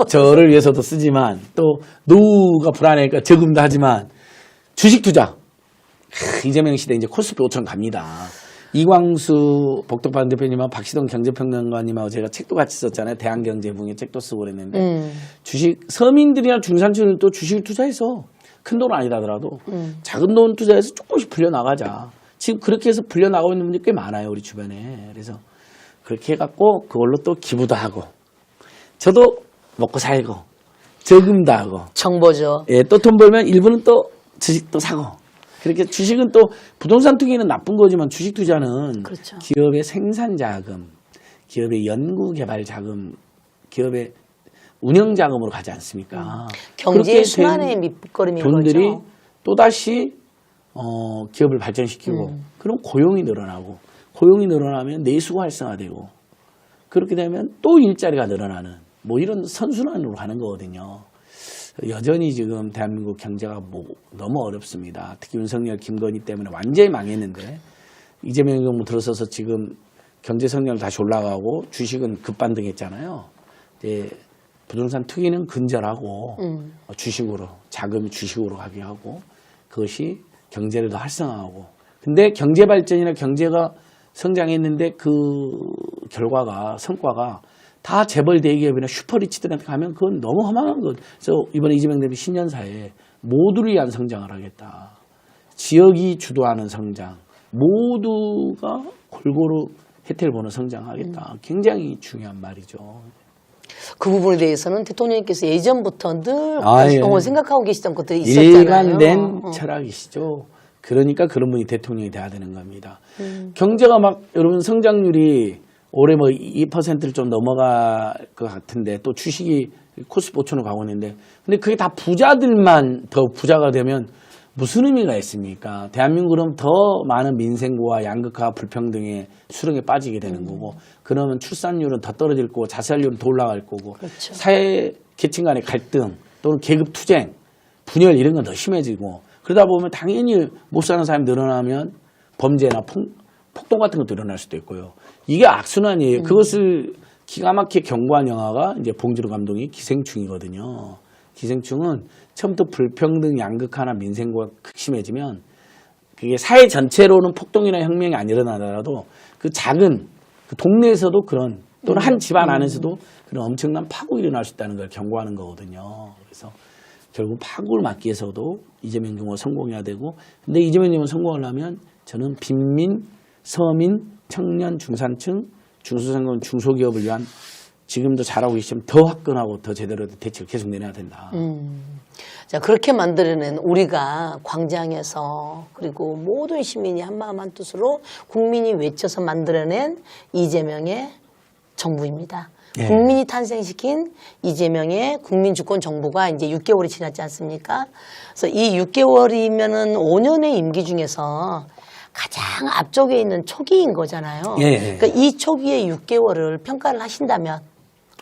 저를 위해서도 쓰지만 또 노후가 불안하니까 저금도 하지만 주식 투자. 이재명 시대 이제 코스피 5천 갑니다. 이광수 복덕반 대표님하고 박시동 경제평론가님하고 제가 책도 같이 썼잖아요. 대한경제붕의 책도 쓰고 그랬는데 주식 서민들이나 중산층은 또 주식을 투자해서 큰 돈 아니다더라도 작은 돈 투자해서 조금씩 불려나가자. 지금 그렇게 해서 불려나가고 있는 분들이 꽤 많아요. 우리 주변에. 그래서 그렇게 해갖고 그걸로 또 기부도 하고 저도 먹고 살고 저금도 하고 정보죠. 예, 또 돈 벌면 일부는 또 주식도 사고 그렇게 주식은 또 부동산 투기는 나쁜 거지만 주식 투자는 그렇죠. 기업의 생산 자금, 기업의 연구 개발 자금, 기업의 운영 자금으로 가지 않습니까? 경제의 그렇게 된 순환의 밑거름인 돈들이 거죠. 또다시 기업을 발전시키고 그럼 고용이 늘어나고 고용이 늘어나면 내수가 활성화되고 그렇게 되면 또 일자리가 늘어나는 뭐 이런 선순환으로 가는 거거든요. 여전히 지금 대한민국 경제가 뭐 너무 어렵습니다. 특히 윤석열, 김건희 때문에 완전히 망했는데 이재명 정부 들어서서 지금 경제 성장 다시 올라가고 주식은 급반등했잖아요. 부동산 투기는 근절하고 주식으로 자금이 주식으로 가게 하고 그것이 경제를 더 활성화하고 근데 경제 발전이나 경제가 성장했는데 그 결과가 성과가 다 재벌 대기업이나 슈퍼리치들한테 가면 그건 너무 허망한 것. 그래서 이번에 이재명 대표 신년사에 모두를 위한 성장을 하겠다. 지역이 주도하는 성장. 모두가 골고루 혜택을 보는 성장하겠다. 굉장히 중요한 말이죠. 그 부분에 대해서는 대통령님께서 예전부터 늘 예. 생각하고 계시던 것들이 있었잖아요. 일관된 철학이시죠. 그러니까 그런 분이 대통령이 돼야 되는 겁니다. 경제가 막 여러분 성장률이 올해 뭐 2%를 좀 넘어갈 것 같은데 또 주식이 코스피 5천원 가고 있는데 근데 그게 다 부자들만 더 부자가 되면 무슨 의미가 있습니까? 대한민국은 더 많은 민생고와 양극화 불평등의 수렁에 빠지게 되는 거고 그러면 출산율은 더 떨어질 거고 자살률은 더 올라갈 거고 그렇죠. 사회 계층 간의 갈등 또는 계급 투쟁 분열 이런 건 더 심해지고 그러다 보면 당연히 못 사는 사람이 늘어나면 범죄나 폭동 같은 것도 일어날 수도 있고요. 이게 악순환이에요. 그것을 기가 막히게 경고한 영화가 이제 봉준호 감독이 기생충이거든요. 기생충은 처음부터 불평등, 양극화나 민생고가 극심해지면 그게 사회 전체로는 폭동이나 혁명이 안 일어나더라도 그 작은 그 동네에서도 그런 또는 한 집안 안에서도 그런 엄청난 파국이 일어날 수 있다는 걸 경고하는 거거든요. 그래서 결국 파국을 막기 위해서도 이재명 경우가 성공해야 되고 근데 이재명 경우가 성공하려면 저는 빈민, 서민, 청년, 중산층, 중소상공, 중소기업을 위한 지금도 잘하고 계시면 더 화끈하고 더 제대로 대책을 계속 내놔야 된다. 자, 그렇게 만들어낸 우리가 광장에서 그리고 모든 시민이 한마음 한뜻으로 국민이 외쳐서 만들어낸 이재명의 정부입니다. 예. 국민이 탄생시킨 이재명의 국민주권 정부가 이제 6개월이 지났지 않습니까? 그래서 이 6개월이면은 5년의 임기 중에서 가장 앞쪽에 있는 초기인 거잖아요. 예. 그러니까 이 초기의 6개월을 평가를 하신다면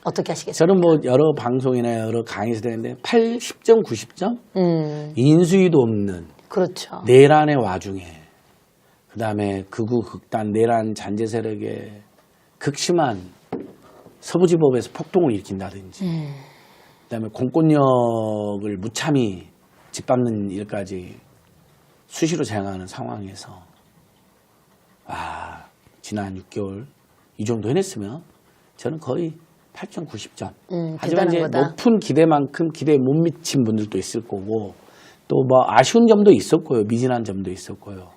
어떻게 하시겠어요? 저는 뭐 여러 방송이나 여러 강의에서 되는데 80점, 90점? 인수위도 없는 그렇죠. 내란의 와중에 그다음에 극우 극단 내란 잔재 세력의 극심한 서부지법에서 폭동을 일으킨다든지 그다음에 공권력을 무참히 짓밟는 일까지 수시로 자행하는 상황에서 지난 6개월 이 정도 해냈으면 저는 거의 8점, 90점. 하지만 이제 거다. 높은 기대만큼 기대에 못 미친 분들도 있을 거고 또 뭐 아쉬운 점도 있었고요. 미진한 점도 있었고요.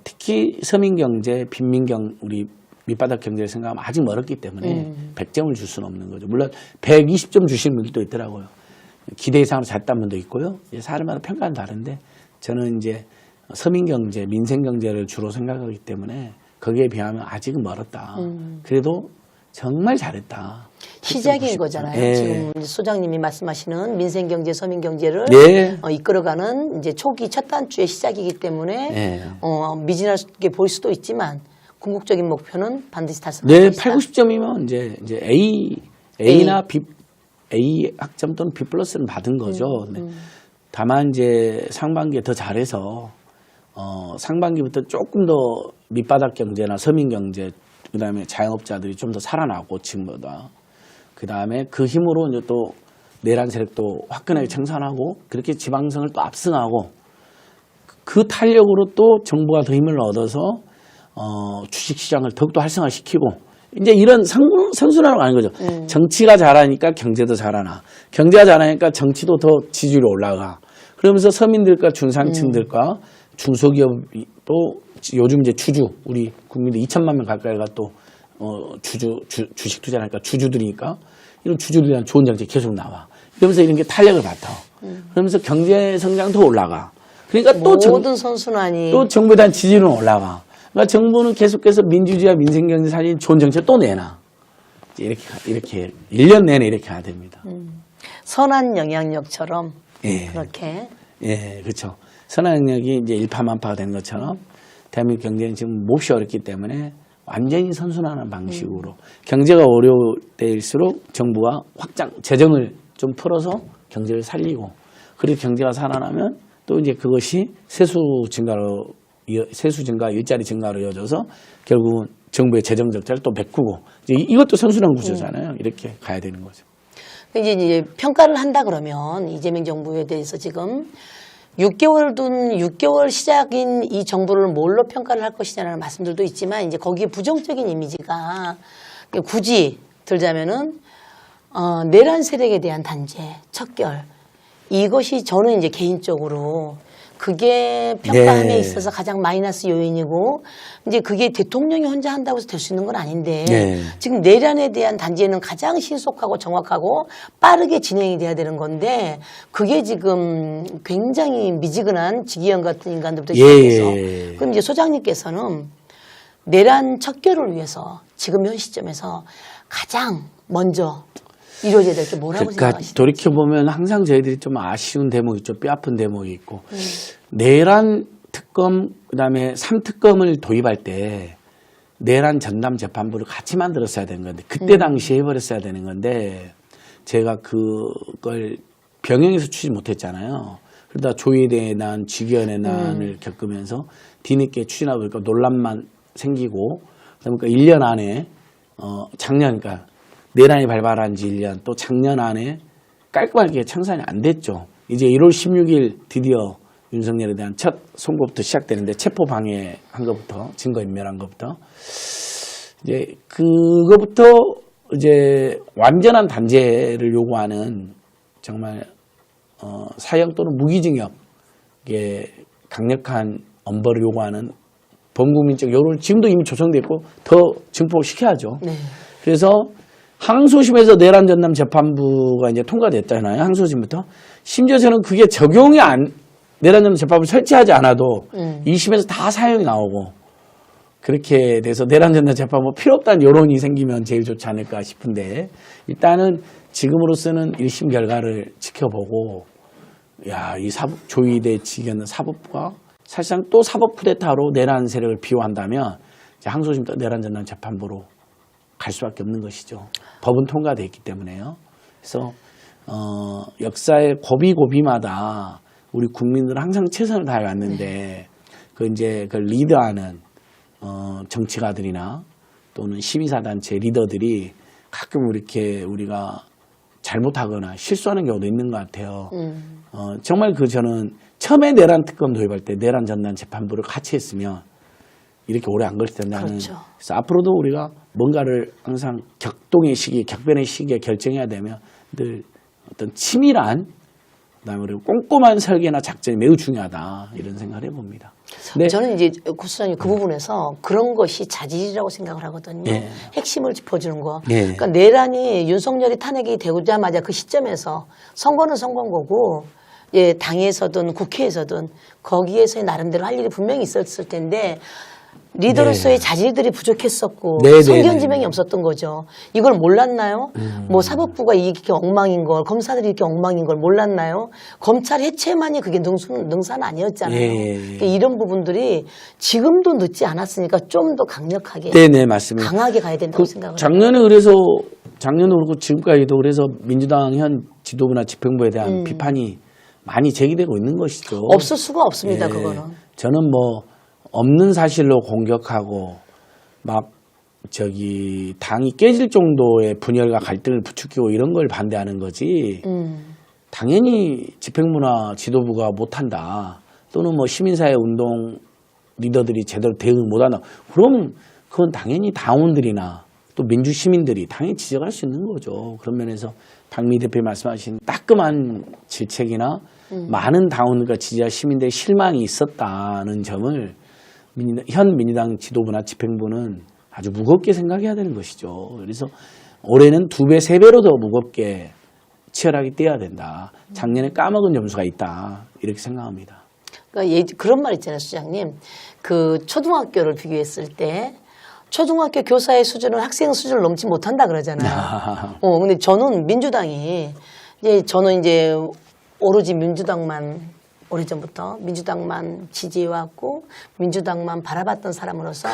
특히 서민경제, 빈민경 우리 밑바닥 경제를 생각하면 아직 멀었기 때문에 100점을 줄 수는 없는 거죠. 물론 120점 주시는 분들도 있더라고요. 기대 이상으로 잘했다는 분도 있고요. 사람마다 평가는 다른데 저는 이제 서민경제, 민생경제를 주로 생각하기 때문에 거기에 비하면 아직은 멀었다. 그래도 정말 잘했다. 시작인 거잖아요. 예. 지금 소장님이 말씀하시는 민생경제, 서민경제를 예. 이끌어가는 이제 초기 첫 단추의 시작이기 때문에 예. 미진하게 보일 수도 있지만 궁극적인 목표는 반드시 달성할 네, 수 있다. 8, 90점이면 이제 A나 B, A 학점 또는 B 플러스는 받은 거죠. 네. 다만 이제 상반기에 더 잘해서 상반기부터 조금 더 밑바닥 경제나 서민 경제 그다음에 자영업자들이 좀 더 살아나고 지금보다 그다음에 그 힘으로 이제 또 내란 세력도 화끈하게 청산하고 그렇게 지방성을 또 압승하고 그 탄력으로 또 정부가 더 힘을 얻어서 주식시장을 더욱더 활성화시키고 이제 이런 선순환으로 가는 거죠. 정치가 잘하니까 경제도 잘하나 경제가 잘하니까 정치도 더 지지율이 올라가 그러면서 서민들과 중산층들과 중소기업이 또 요즘 이제 주주 우리 국민들 2천만 명 가까이가 또 주식 투자하니까 주주들이니까 이런 주주들에 대한 좋은 정책이 계속 나와. 그러면서 이런 게 탄력을 받아. 그러면서 경제 성장도 올라가. 그러니까 또 모든 선순환이 또 정부에 대한 지지율은 올라가. 그러니까 정부는 계속해서 민주주의와 민생경제 살린 좋은 정책 또 내놔. 이렇게 1년 내내 이렇게 해야 됩니다. 선한 영향력처럼 예. 그렇게 예, 그렇죠. 선화영역이 이제 일파만파가 된 것처럼 대한민국 경제는 지금 몹시 어렵기 때문에 완전히 선순환하는 방식으로 경제가 어려울 때일수록 정부가 재정을 좀 풀어서 경제를 살리고 그리고 경제가 살아나면 또 이제 그것이 세수 증가, 일자리 증가로 이어져서 결국은 정부의 재정 적자를 또 메꾸고 이것도 선순환 구조잖아요. 이렇게 가야 되는 거죠. 이제 평가를 한다 그러면 이재명 정부에 대해서 지금 6개월 시작인 이 정부를 뭘로 평가를 할 것이냐는 말씀들도 있지만 이제 거기에 부정적인 이미지가 굳이 들자면은 내란 세력에 대한 단죄, 척결 이것이 저는 이제 개인적으로 그게 평가함에 네. 있어서 가장 마이너스 요인이고 이제 그게 대통령이 혼자 한다고 해서 될 수 있는 건 아닌데 네. 지금 내란에 대한 단죄는 가장 신속하고 정확하고 빠르게 진행이 돼야 되는 건데 그게 지금 굉장히 미지근한 지기현 같은 인간들부터 시작해서 예. 그럼 이제 소장님께서는 내란 척결을 위해서 지금 현 시점에서 가장 먼저 이루어져야 될 게 뭐라고 그러니까 생각하시나요? 돌이켜보면 항상 저희들이 좀 아쉬운 대목이 있죠. 뼈아픈 대목이 있고. 내란 특검 그다음에 3특검을 도입할 때 내란 전담 재판부를 같이 만들었어야 되는 건데 그때 당시에 해버렸어야 되는 건데 제가 그걸 병행해서 추지 못했잖아요. 그러다 조의대의 난, 직위원의 난을 겪으면서 뒤늦게 추진하다 보니까 논란만 생기고 그러니까 1년 안에 작년 그러니까 내란이 발발한 지 1년 또 작년 안에 깔끔하게 청산이 안 됐죠. 이제 1월 16일 드디어 윤석열에 대한 첫 선고부터 시작되는데 체포 방해한 것부터 증거인멸한 것부터 이제 그거부터 이제 완전한 단죄를 요구하는 정말 사형 또는 무기징역의 강력한 엄벌을 요구하는 범국민적 여론을 지금도 이미 조성돼 있고 더 증폭시켜야죠. 네. 그래서 항소심에서 내란 전담 재판부가 이제 통과됐잖아요. 항소심부터. 심지어 저는 그게 내란 전담 재판부를 설치하지 않아도 2심에서 다 사형이 나오고 그렇게 돼서 내란 전담 재판부 필요 없다는 여론이 생기면 제일 좋지 않을까 싶은데 일단은 지금으로서는 1심 결과를 지켜보고 이 조의대 직위원 사법부가 사실상 또 사법 쿠데타로 내란 세력을 비호한다면 이제 항소심부터 내란 전담 재판부로 갈 수밖에 없는 것이죠. 법은 통과되어 있기 때문에요. 그래서 역사의 고비고비마다 우리 국민들은 항상 최선을 다해 왔는데 그 이제 그 리더하는 정치가들이나 또는 시민사단체 리더들이 가끔 이렇게 우리가 잘못하거나 실수하는 경우도 있는 것 같아요. 정말 저는 처음에 내란 특검 도입할 때 내란 전담 재판부를 같이 했으면 이렇게 오래 안 걸릴 텐데 그렇죠. 그래서 앞으로도 우리가 뭔가를 항상 격동의 시기, 격변의 시기에 결정해야 되면 늘 어떤 치밀한 그다음에 그리고 꼼꼼한 설계나 작전이 매우 중요하다 이런 생각을 해봅니다. 네. 저는 이제 고수장님 그 부분에서 그런 것이 자질이라고 생각을 하거든요. 예. 핵심을 짚어주는 거. 예. 그러니까 내란이 윤석열이 탄핵이 되고자마자 그 시점에서 선거는 선거인 거고 당에서든 국회에서든 거기에서의 나름대로 할 일이 분명히 있었을 텐데 리더로서의 자질들이 부족했었고 성견지명이 없었던 거죠. 이걸 몰랐나요? 뭐 사법부가 이렇게 엉망인 걸, 검사들이 이렇게 엉망인 걸 몰랐나요? 검찰 해체만이 그게 능사는 아니었잖아요. 그러니까 이런 부분들이 지금도 늦지 않았으니까 좀 더 강력하게, 네네 맞습니다. 강하게 가야 된다고 생각을 작년에 그렇고 지금까지도 그래서 민주당 현 지도부나 집행부에 대한 비판이 많이 제기되고 있는 것이죠. 없을 수가 없습니다. 그거는. 저는 없는 사실로 공격하고 당이 깨질 정도의 분열과 갈등을 부추기고 이런 걸 반대하는 거지. 당연히 집행부나 지도부가 못한다. 또는 시민사회 운동 리더들이 제대로 대응을 못한다. 그럼 그건 당연히 당원들이나 또 민주시민들이 당연히 지적할 수 있는 거죠. 그런 면에서 박미 대표 말씀하신 따끔한 질책이나 많은 당원과 지지자 시민들의 실망이 있었다는 점을 현 민주당 지도부나 집행부는 아주 무겁게 생각해야 되는 것이죠. 그래서 올해는 2배, 3배로 더 무겁게 치열하게 뛰어야 된다. 작년에 까먹은 점수가 있다. 이렇게 생각합니다. 그러니까 그런 말 있잖아요, 수장님. 그 초등학교를 비교했을 때 초등학교 교사의 수준은 학생 수준을 넘지 못한다 그러잖아요. 근데 저는 민주당이 저는 오로지 민주당만 오래전부터 민주당만 지지해왔고 민주당만 바라봤던 사람으로서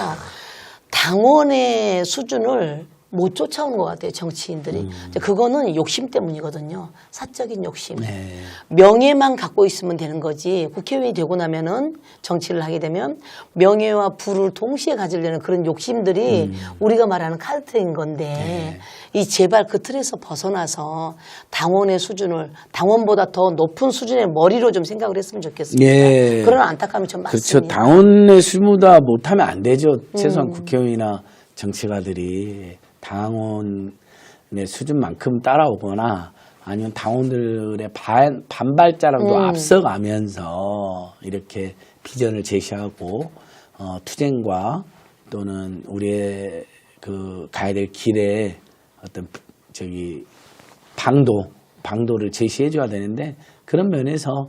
당원의 수준을 못 쫓아오는 것 같아요, 정치인들이. 그거는 욕심 때문이거든요. 사적인 욕심. 네. 명예만 갖고 있으면 되는 거지. 국회의원이 되고 나면은 정치를 하게 되면 명예와 부를 동시에 가지려는 그런 욕심들이 우리가 말하는 카르텔인 건데 이 제발 그 틀에서 벗어나서 당원의 수준을 당원보다 더 높은 수준의 머리로 좀 생각을 했으면 좋겠습니다. 예. 그런 안타까움이 좀 그렇죠. 많습니다. 당원의 수보다 못하면 안 되죠. 최소한 국회의원이나 정치가들이 당원의 수준만큼 따라오거나 아니면 당원들의 반발자랑도 앞서가면서 이렇게 비전을 제시하고 투쟁과 또는 우리의 그 가야 될 길에 어떤 방도를 제시해줘야 되는데 그런 면에서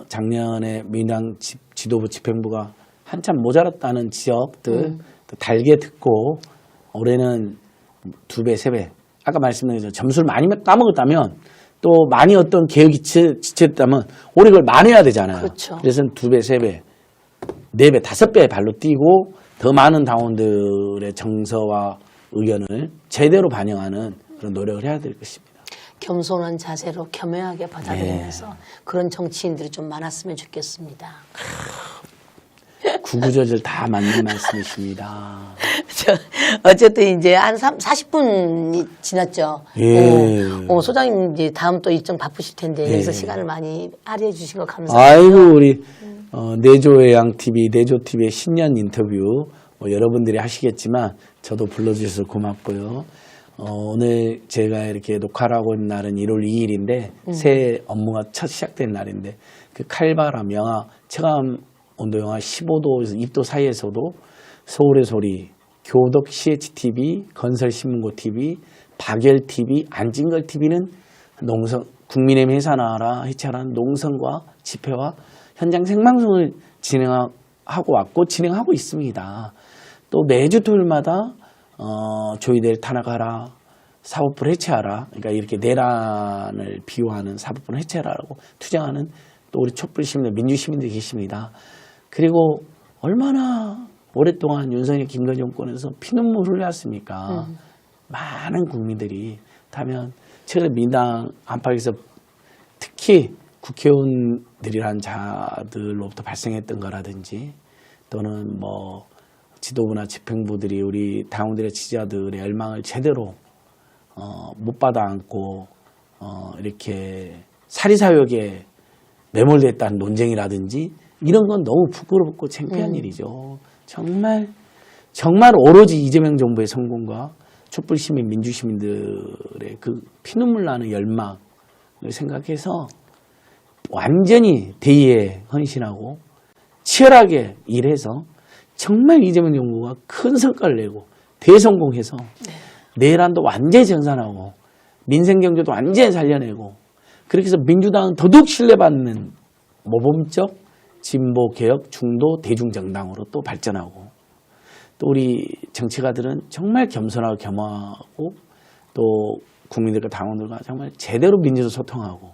작년에 민주당 지도부 집행부가 한참 모자랐다는 지역들 또 달게 듣고 올해는 2배, 3배. 아까 말씀드린 것처럼 점수를 많이 따먹었다면 또 많이 어떤 계획이 지체됐다면 올해 그걸 만회해야 되잖아요. 그렇죠. 그래서 2배, 3배, 4배, 5배의 발로 뛰고 더 많은 당원들의 정서와 의견을 제대로 반영하는 그런 노력을 해야 될 것입니다. 겸손한 자세로 겸허하게 받아들이면서 그런 정치인들이 좀 많았으면 좋겠습니다. 구구절절 다 맞는 말씀이십니다. 어쨌든 이제 한 40분이 지났죠. 예. 소장님 이제 다음 또 일정 바쁘실 텐데 예. 여기서 시간을 많이 할애해 주신 거 감사합니다. 아이고 우리 내조의양 TV, 내조TV의 신년 인터뷰 여러분들이 하시겠지만 저도 불러주셔서 고맙고요. 오늘 제가 이렇게 녹화를 하고 있는 날은 1월 2일인데 새 업무가 첫 시작된 날인데 그 칼바람 영하 체감 온도 영하 15도에서 20도 사이에서도 서울의 소리, 교덕 CHTV, 건설신문고 TV, 박열TV, 안진걸TV는 국민의힘 해산하라 해체하라는 농성과 집회와 현장 생방송을 진행하고 왔고 진행하고 있습니다. 또 매주 토요일마다 조이델 탄압하라, 사법부를 해체하라, 그러니까 이렇게 내란을 비유하는 사법부를 해체하라고 투쟁하는 또 우리 촛불 시민들, 민주 시민들이 계십니다. 그리고 얼마나 오랫동안 윤석열 김건희 정권에서 피눈물 흘렸습니까? 많은 국민들이 다면 최근에 민당 안팎에서 특히 국회의원들이란 자들로부터 발생했던 거라든지 또는 뭐 지도부나 집행부들이 우리 당원들의 지지자들의 열망을 제대로 못 받아 안고 이렇게 사리사욕에 매몰됐다는 논쟁이라든지 이런 건 너무 부끄럽고 창피한 일이죠. 정말 오로지 이재명 정부의 성공과 촛불 시민, 민주 시민들의 그 피눈물 나는 열망을 생각해서 완전히 대의에 헌신하고 치열하게 일해서 정말 이재명 정부가 큰 성과를 내고 대성공해서 내란도 완전히 정산하고 민생 경제도 완전히 살려내고 그렇게 해서 민주당은 더더욱 신뢰받는 모범적 진보 개혁 중도 대중정당으로 또 발전하고 또 우리 정치가들은 정말 겸손하고 겸허하고 또 국민들과 당원들과 정말 제대로 민주로 소통하고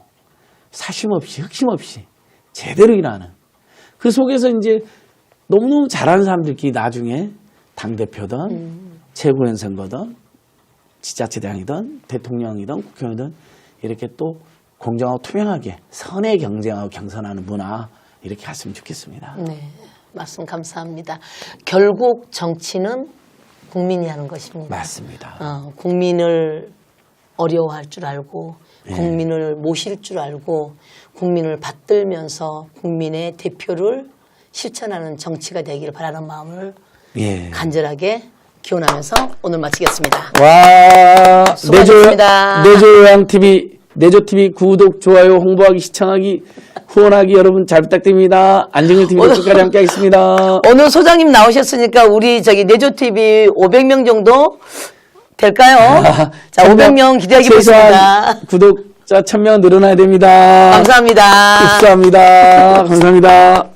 사심 없이 흑심 없이 제대로 일하는 그 속에서 이제 너무너무 잘하는 사람들끼리 나중에 당대표든 최고위원 선거든 지자체장이든 대통령이든 국회의원이든 이렇게 또 공정하고 투명하게 선의 경쟁하고 경선하는 문화 이렇게 갔으면 좋겠습니다. 네, 말씀 감사합니다. 결국 정치는 국민이 하는 것입니다. 맞습니다. 국민을 어려워할 줄 알고 국민을 모실 줄 알고 국민을 받들면서 국민의 대표를 실천하는 정치가 되기를 바라는 마음을 간절하게 기원하면서 오늘 마치겠습니다. 와, 수고하셨습니다. 내조요양TV, 내조TV 구독, 좋아요, 홍보하기, 시청하기, 후원하기 여러분 잘 부탁드립니다. 안진걸TV 끝까지 함께 하겠습니다. 오늘 소장님 나오셨으니까 우리 내조TV 500명 정도 될까요? 자, 500명 기대하기 바랍니다. 구독자 1000명 늘어나야 됩니다. 감사합니다. 입수합니다. 감사합니다.